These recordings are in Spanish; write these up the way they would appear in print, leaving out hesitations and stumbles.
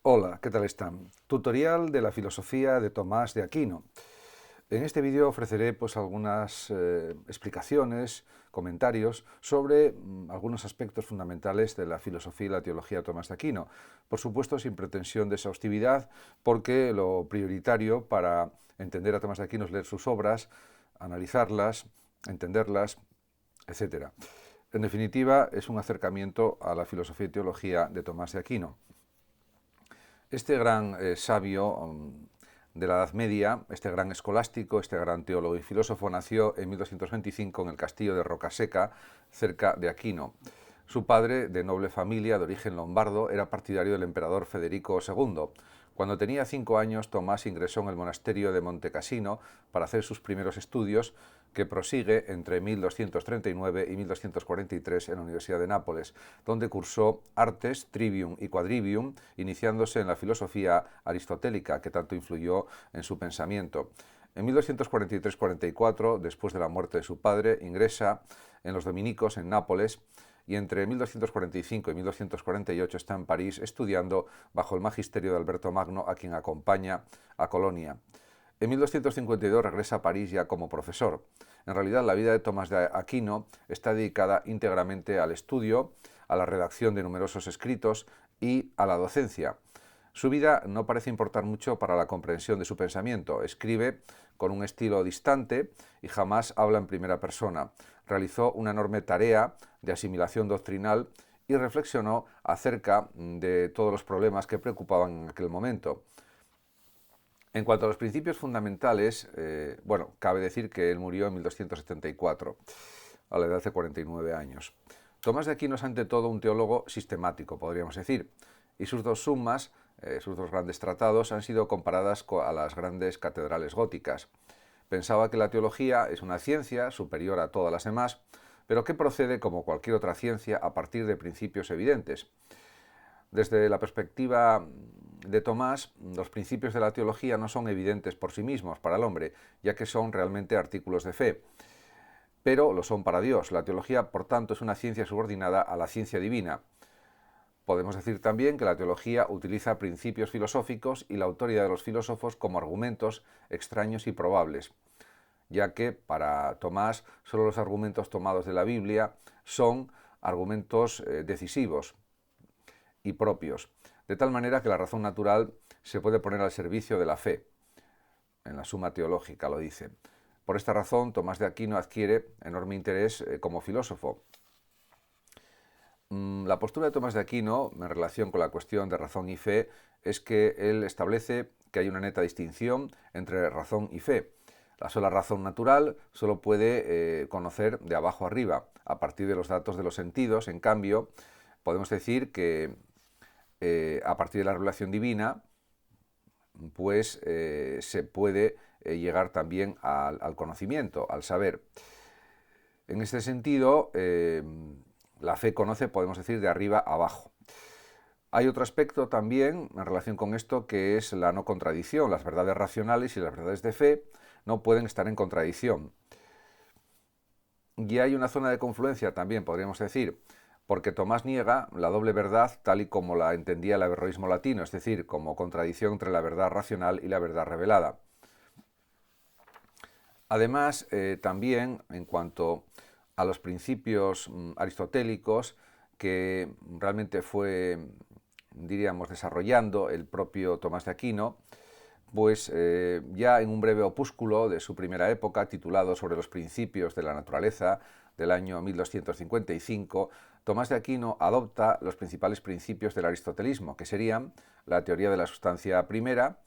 Hola, ¿qué tal están? Tutorial de la filosofía de Tomás de Aquino. En este vídeo ofreceré algunas explicaciones, comentarios sobre algunos aspectos fundamentales de la filosofía y la teología de Tomás de Aquino. Por supuesto, sin pretensión de exhaustividad, porque lo prioritario para entender a Tomás de Aquino es leer sus obras, analizarlas, entenderlas, etc. En definitiva, es un acercamiento a la filosofía y teología de Tomás de Aquino. Este gran sabio de la Edad Media, este gran escolástico, este gran teólogo y filósofo, nació en 1225 en el castillo de Rocaseca, cerca de Aquino. Su padre, de noble familia de origen lombardo, era partidario del emperador Federico II. Cuando tenía 5 años, Tomás ingresó en el monasterio de Montecassino para hacer sus primeros estudios, que prosigue entre 1239 y 1243 en la Universidad de Nápoles, donde cursó artes, trivium y quadrivium, iniciándose en la filosofía aristotélica, que tanto influyó en su pensamiento. En 1243-44, después de la muerte de su padre, ingresa en los dominicos en Nápoles, y entre 1245 y 1248 está en París estudiando bajo el magisterio de Alberto Magno, a quien acompaña a Colonia. En 1252 regresa a París ya como profesor. En realidad, la vida de Tomás de Aquino está dedicada íntegramente al estudio, a la redacción de numerosos escritos y a la docencia. Su vida no parece importar mucho para la comprensión de su pensamiento. Escribe con un estilo distante y jamás habla en primera persona. Realizó una enorme tarea de asimilación doctrinal y reflexionó acerca de todos los problemas que preocupaban en aquel momento. En cuanto a los principios fundamentales, cabe decir que él murió en 1274, a la edad de 49 años. Tomás de Aquino es ante todo un teólogo sistemático, podríamos decir, y sus dos sumas, sus dos grandes tratados, han sido comparadas a las grandes catedrales góticas. Pensaba que la teología es una ciencia superior a todas las demás, pero que procede, como cualquier otra ciencia, a partir de principios evidentes. Desde la perspectiva de Tomás, los principios de la teología no son evidentes por sí mismos para el hombre, ya que son realmente artículos de fe, pero lo son para Dios. La teología, por tanto, es una ciencia subordinada a la ciencia divina. Podemos decir también que la teología utiliza principios filosóficos y la autoridad de los filósofos como argumentos extraños y probables, ya que para Tomás solo los argumentos tomados de la Biblia son argumentos decisivos y propios, de tal manera que la razón natural se puede poner al servicio de la fe. En la Suma Teológica lo dice. Por esta razón, Tomás de Aquino adquiere enorme interés como filósofo. La postura de Tomás de Aquino en relación con la cuestión de razón y fe es que él establece que hay una neta distinción entre razón y fe. La sola razón natural solo puede conocer de abajo arriba, a partir de los datos de los sentidos. En cambio, podemos decir que a partir de la revelación divina, pues se puede llegar también al conocimiento, al saber. En este sentido, la fe conoce, podemos decir, de arriba a abajo. Hay otro aspecto también en relación con esto, que es la no contradicción. Las verdades racionales y las verdades de fe no pueden estar en contradicción. Y hay una zona de confluencia también, podríamos decir, porque Tomás niega la doble verdad tal y como la entendía el averroísmo latino, es decir, como contradicción entre la verdad racional y la verdad revelada. Además, también en cuanto a los principios aristotélicos que realmente fue, diríamos, desarrollando el propio Tomás de Aquino, pues ya en un breve opúsculo de su primera época, titulado Sobre los principios de la naturaleza, del año 1255, Tomás de Aquino adopta los principales principios del aristotelismo, que serían la teoría de la sustancia primera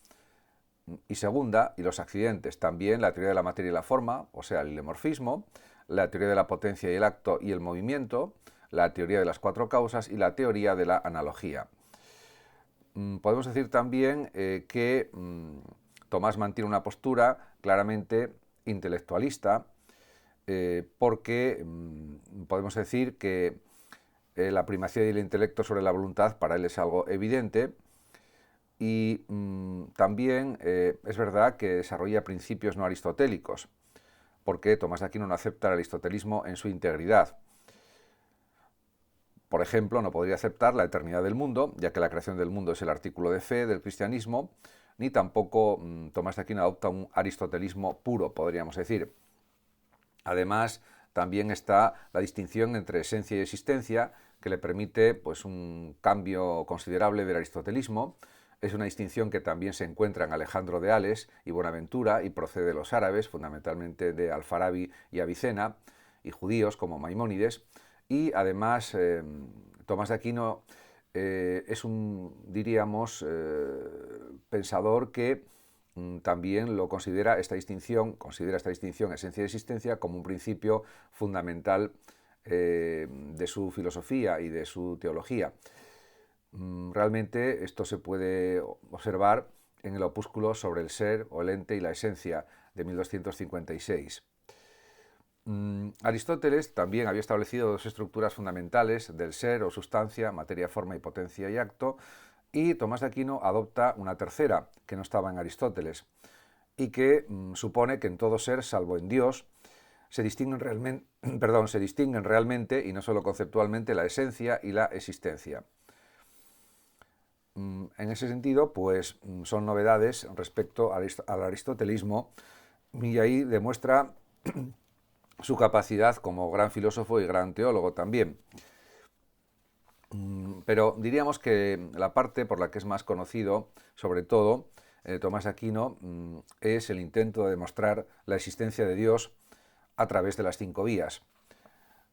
y segunda, y los accidentes, también la teoría de la materia y la forma, o sea, el hilemorfismo, la teoría de la potencia y el acto y el movimiento, la teoría de las cuatro causas y la teoría de la analogía. Podemos decir también que Tomás mantiene una postura claramente intelectualista, porque podemos decir que la primacía del intelecto sobre la voluntad para él es algo evidente, y también es verdad que desarrolla principios no aristotélicos, porque Tomás de Aquino no acepta el aristotelismo en su integridad. Por ejemplo, no podría aceptar la eternidad del mundo, ya que la creación del mundo es el artículo de fe del cristianismo, ni tampoco Tomás de Aquino adopta un aristotelismo puro, podríamos decir. Además, también está la distinción entre esencia y existencia, que le permite pues, un cambio considerable del aristotelismo. Es una distinción que también se encuentra en Alejandro de Ales y Buenaventura y procede de los árabes, fundamentalmente de Alfarabi y Avicena, y judíos como Maimónides. Y además, Tomás de Aquino es un, diríamos, pensador que también lo considera esta distinción esencia y existencia como un principio fundamental de su filosofía y de su teología. Realmente esto se puede observar en el opúsculo sobre el ser o el ente y la esencia de 1256. Aristóteles también había establecido dos estructuras fundamentales del ser o sustancia, materia, forma y potencia y acto, y Tomás de Aquino adopta una tercera, que no estaba en Aristóteles, y que supone que en todo ser, salvo en Dios, se distinguen realmente, y no solo conceptualmente, la esencia y la existencia. En ese sentido, pues son novedades respecto al aristotelismo, y ahí demuestra su capacidad como gran filósofo y gran teólogo también. Pero diríamos que la parte por la que es más conocido, sobre todo, Tomás de Aquino, es el intento de demostrar la existencia de Dios a través de las 5 vías.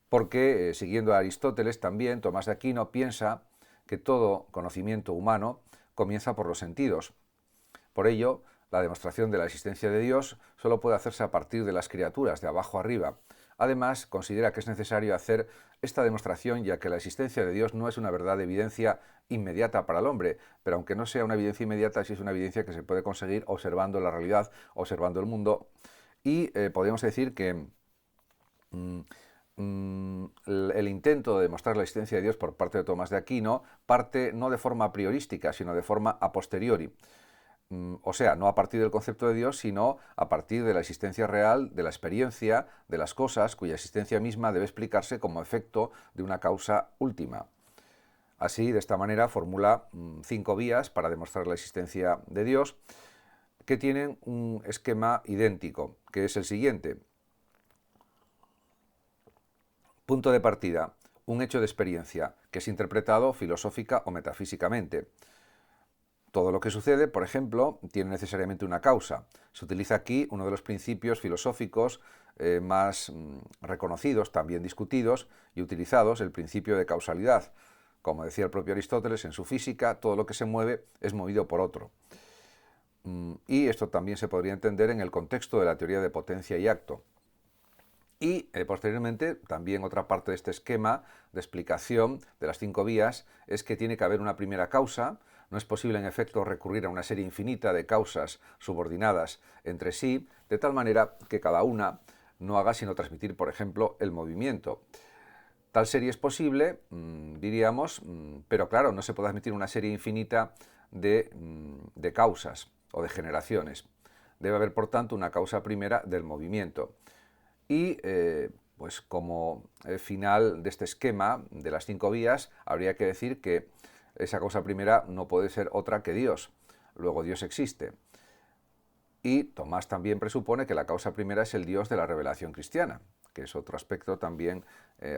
Porque, siguiendo a Aristóteles también, Tomás de Aquino piensa que todo conocimiento humano comienza por los sentidos. Por ello, la demostración de la existencia de Dios solo puede hacerse a partir de las criaturas, de abajo arriba. Además, considera que es necesario hacer esta demostración ya que la existencia de Dios no es una verdad de evidencia inmediata para el hombre, pero aunque no sea una evidencia inmediata, sí es una evidencia que se puede conseguir observando la realidad, observando el mundo, y podríamos decir que el intento de demostrar la existencia de Dios por parte de Tomás de Aquino parte no de forma priorística, sino de forma a posteriori. O sea, no a partir del concepto de Dios, sino a partir de la existencia real, de la experiencia, de las cosas, cuya existencia misma debe explicarse como efecto de una causa última. Así, de esta manera, formula 5 vías para demostrar la existencia de Dios, que tienen un esquema idéntico, que es el siguiente. Punto de partida, un hecho de experiencia, que es interpretado filosófica o metafísicamente. Todo lo que sucede, por ejemplo, tiene necesariamente una causa. Se utiliza aquí uno de los principios filosóficos más reconocidos, también discutidos y utilizados, el principio de causalidad. Como decía el propio Aristóteles en su Física, todo lo que se mueve es movido por otro. Y esto también se podría entender en el contexto de la teoría de potencia y acto. Y posteriormente, también otra parte de este esquema de explicación de las 5 vías es que tiene que haber una primera causa. No es posible, en efecto, recurrir a una serie infinita de causas subordinadas entre sí, de tal manera que cada una no haga sino transmitir, por ejemplo, el movimiento. Tal serie es posible, diríamos, pero claro, no se puede admitir una serie infinita de causas o de generaciones. Debe haber, por tanto, una causa primera del movimiento. Y pues como final de este esquema de las 5 vías, habría que decir que esa causa primera no puede ser otra que Dios. Luego Dios existe. Y Tomás también presupone que la causa primera es el Dios de la revelación cristiana, que es otro aspecto también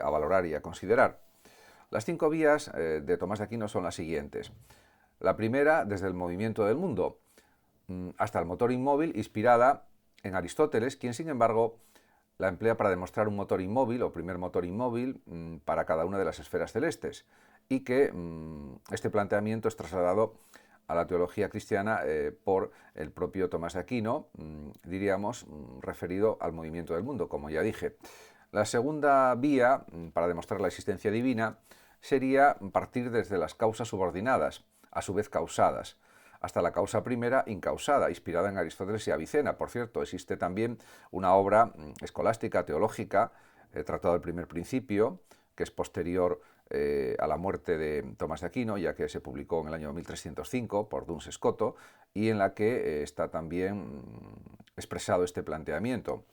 a valorar y a considerar. Las 5 vías de Tomás de Aquino son las siguientes. La primera, desde el movimiento del mundo hasta el motor inmóvil, inspirada en Aristóteles, quien sin embargo la emplea para demostrar un motor inmóvil o primer motor inmóvil para cada una de las esferas celestes, y que este planteamiento es trasladado a la teología cristiana por el propio Tomás de Aquino, diríamos, referido al movimiento del mundo, como ya dije. La segunda vía para demostrar la existencia divina sería partir desde las causas subordinadas, a su vez causadas, hasta la causa primera incausada, inspirada en Aristóteles y Avicena. Por cierto, existe también una obra escolástica, teológica, Tratado del Primer Principio, que es posterior a la muerte de Tomás de Aquino, ya que se publicó en el año 1305 por Duns Scoto, y en la que está también expresado este planteamiento.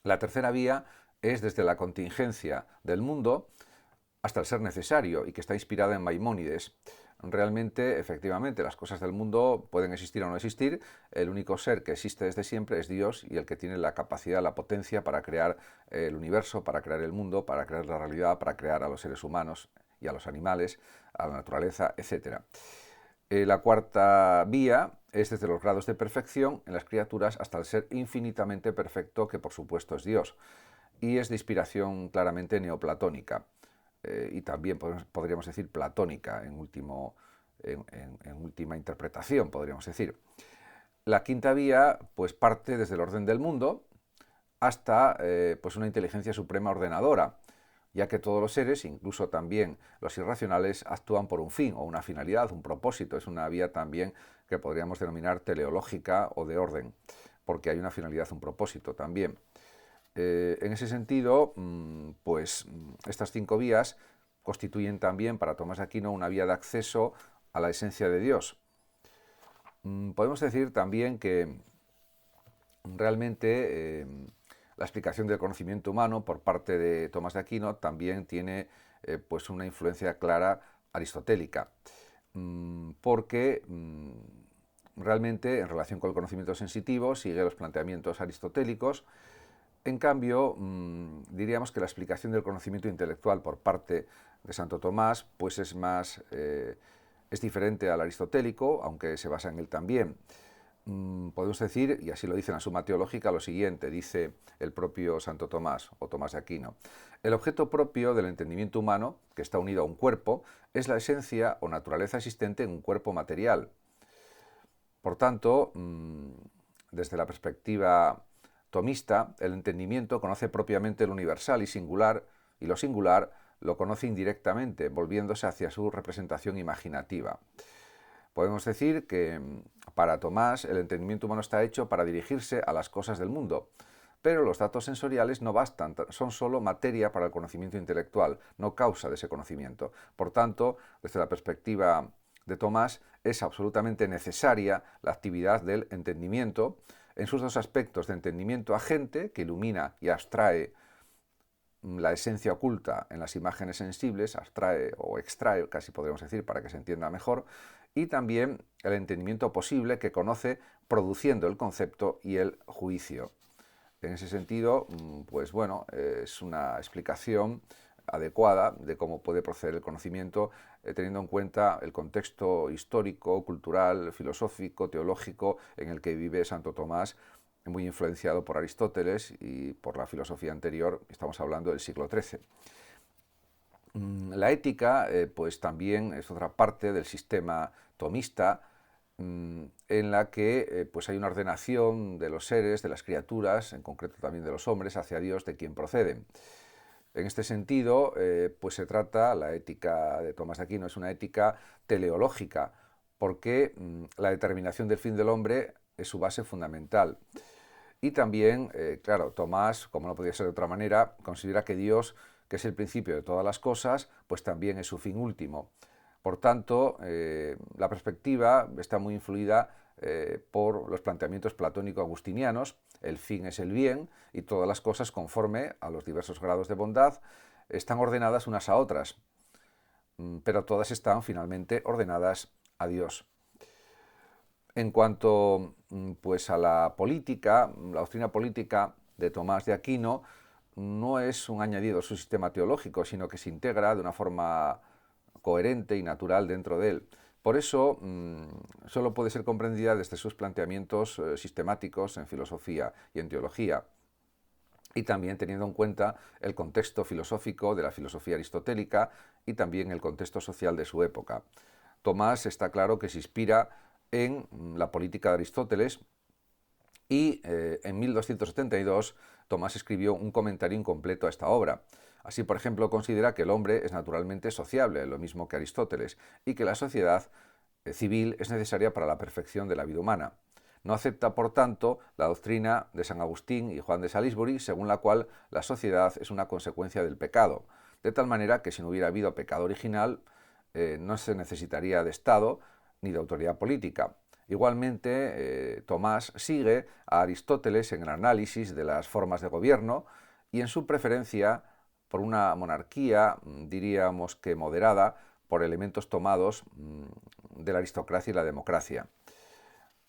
La tercera vía es desde la contingencia del mundo, hasta el ser necesario y que está inspirada en Maimónides. Realmente, efectivamente, las cosas del mundo pueden existir o no existir. El único ser que existe desde siempre es Dios y el que tiene la capacidad, la potencia para crear el universo, para crear el mundo, para crear la realidad, para crear a los seres humanos y a los animales, a la naturaleza, etc. La cuarta vía es desde los grados de perfección en las criaturas hasta el ser infinitamente perfecto, que por supuesto es Dios, y es de inspiración claramente neoplatónica. Y también podríamos decir platónica en última interpretación, podríamos decir. La quinta vía pues parte desde el orden del mundo hasta pues una inteligencia suprema ordenadora, ya que todos los seres, incluso también los irracionales, actúan por un fin o una finalidad, un propósito. Es una vía también que podríamos denominar teleológica o de orden, porque hay una finalidad, un propósito también. En ese sentido, pues estas 5 vías constituyen también para Tomás de Aquino una vía de acceso a la esencia de Dios. Podemos decir también que realmente la explicación del conocimiento humano por parte de Tomás de Aquino también tiene pues una influencia clara aristotélica, porque realmente en relación con el conocimiento sensitivo sigue los planteamientos aristotélicos. En cambio, diríamos que la explicación del conocimiento intelectual por parte de Santo Tomás pues es diferente al aristotélico, aunque se basa en él también. Podemos decir, y así lo dice en la Suma Teológica, lo siguiente, dice el propio Santo Tomás o Tomás de Aquino: el objeto propio del entendimiento humano, que está unido a un cuerpo, es la esencia o naturaleza existente en un cuerpo material. Por tanto, desde la perspectiva tomista, el entendimiento conoce propiamente el universal y singular, y lo singular lo conoce indirectamente, volviéndose hacia su representación imaginativa. Podemos decir que para Tomás el entendimiento humano está hecho para dirigirse a las cosas del mundo, pero los datos sensoriales no bastan, son solo materia para el conocimiento intelectual, no causa de ese conocimiento. Por tanto, desde la perspectiva de Tomás, es absolutamente necesaria la actividad del entendimiento en sus dos aspectos: de entendimiento agente, que ilumina y abstrae la esencia oculta en las imágenes sensibles, abstrae o extrae, casi podríamos decir, para que se entienda mejor, y también el entendimiento posible, que conoce produciendo el concepto y el juicio. En ese sentido, pues bueno, es una explicación adecuada de cómo puede proceder el conocimiento, teniendo en cuenta el contexto histórico, cultural, filosófico, teológico en el que vive Santo Tomás, muy influenciado por Aristóteles y por la filosofía anterior. Estamos hablando del siglo XIII. La ética, pues también es otra parte del sistema tomista, en la que pues hay una ordenación de los seres, de las criaturas, en concreto también de los hombres, hacia Dios, de quien proceden. En este sentido, pues se trata, la ética de Tomás de Aquino es una ética teleológica, porque la determinación del fin del hombre es su base fundamental. Y también, claro, Tomás, como no podía ser de otra manera, considera que Dios, que es el principio de todas las cosas, pues también es su fin último. Por tanto, la perspectiva está muy influida por los planteamientos platónico-agustinianos. El fin es el bien y todas las cosas, conforme a los diversos grados de bondad, están ordenadas unas a otras, pero todas están finalmente ordenadas a Dios. En cuanto pues a la política, la doctrina política de Tomás de Aquino no es un añadido a su sistema teológico, sino que se integra de una forma coherente y natural dentro de él. Por eso, solo puede ser comprendida desde sus planteamientos sistemáticos en filosofía y en teología, y también teniendo en cuenta el contexto filosófico de la filosofía aristotélica y también el contexto social de su época. Tomás está claro que se inspira en la política de Aristóteles, y en 1272 Tomás escribió un comentario incompleto a esta obra. Así, por ejemplo, considera que el hombre es naturalmente sociable, lo mismo que Aristóteles, y que la sociedad civil es necesaria para la perfección de la vida humana. No acepta, por tanto, la doctrina de San Agustín y Juan de Salisbury, según la cual la sociedad es una consecuencia del pecado, de tal manera que si no hubiera habido pecado original, no se necesitaría de Estado ni de autoridad política. Igualmente, Tomás sigue a Aristóteles en el análisis de las formas de gobierno y en su preferencia por una monarquía, diríamos que moderada, por elementos tomados de la aristocracia y la democracia.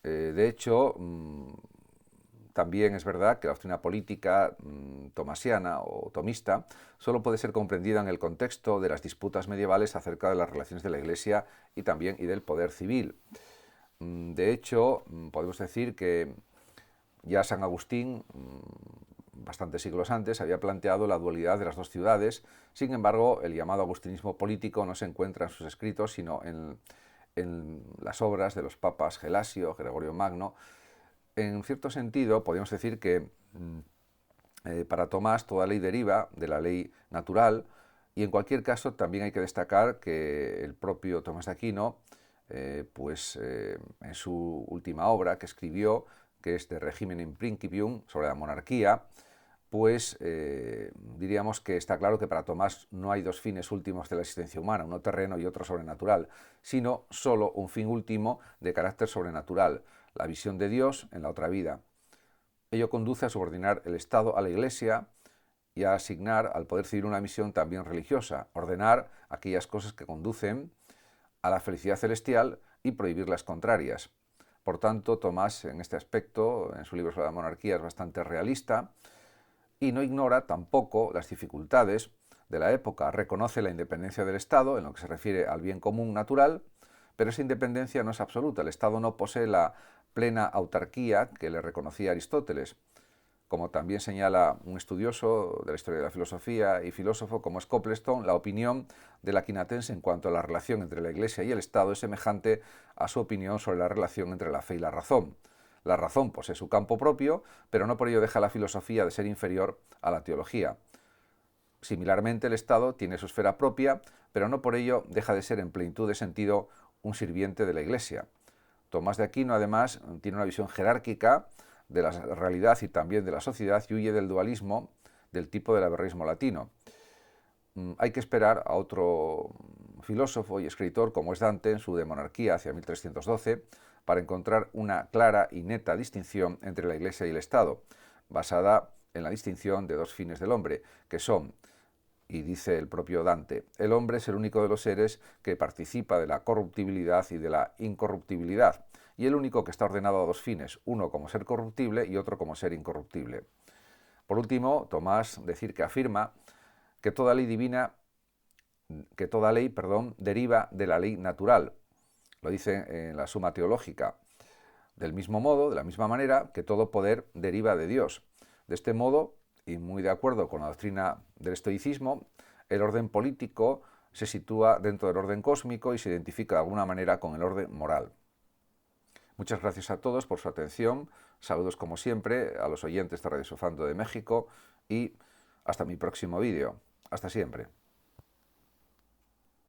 De hecho, también es verdad que la doctrina política tomasiana o tomista solo puede ser comprendida en el contexto de las disputas medievales acerca de las relaciones de la Iglesia y también del poder civil. De hecho, podemos decir que ya San Agustín, bastantes siglos antes, había planteado la dualidad de las dos ciudades. Sin embargo, el llamado agustinismo político no se encuentra en sus escritos, sino en las obras de los papas Gelasio, Gregorio Magno. En cierto sentido, podríamos decir que para Tomás toda ley deriva de la ley natural, y en cualquier caso también hay que destacar que el propio Tomás de Aquino, en su última obra que escribió, que es De Regimen Principium, sobre la monarquía, diríamos que está claro que para Tomás no hay dos fines últimos de la existencia humana, uno terreno y otro sobrenatural, sino solo un fin último de carácter sobrenatural, la visión de Dios en la otra vida. Ello conduce a subordinar el Estado a la Iglesia y a asignar al poder civil una misión también religiosa, ordenar aquellas cosas que conducen a la felicidad celestial y prohibir las contrarias. Por tanto, Tomás, en este aspecto, en su libro sobre la monarquía, es bastante realista y no ignora tampoco las dificultades de la época. Reconoce la independencia del Estado en lo que se refiere al bien común natural, pero esa independencia no es absoluta. El Estado no posee la plena autarquía que le reconocía Aristóteles. Como también señala un estudioso de la historia de la filosofía y filósofo como es Copleston, la opinión del Aquinatense en cuanto a la relación entre la Iglesia y el Estado es semejante a su opinión sobre la relación entre la fe y la razón. La razón posee su campo propio, pero no por ello deja la filosofía de ser inferior a la teología. Similarmente, el Estado tiene su esfera propia, pero no por ello deja de ser en plenitud de sentido un sirviente de la Iglesia. Tomás de Aquino, además, tiene una visión jerárquica de la realidad y también de la sociedad y huye del dualismo del tipo del averroísmo latino. Hay que esperar a otro filósofo y escritor como es Dante en su De Monarquía hacia 1312 para encontrar una clara y neta distinción entre la Iglesia y el Estado, basada en la distinción de dos fines del hombre, que son, y dice el propio Dante, el hombre es el único de los seres que participa de la corruptibilidad y de la incorruptibilidad, y el único que está ordenado a dos fines, uno como ser corruptible y otro como ser incorruptible. Por último, Tomás decir que afirma que toda ley deriva de la ley natural. Lo dice en la Suma Teológica. Del mismo modo, de la misma manera, que todo poder deriva de Dios. De este modo, y muy de acuerdo con la doctrina del estoicismo, el orden político se sitúa dentro del orden cósmico y se identifica de alguna manera con el orden moral. Muchas gracias a todos por su atención, saludos como siempre a los oyentes de Radio Sofando de México y hasta mi próximo vídeo. Hasta siempre.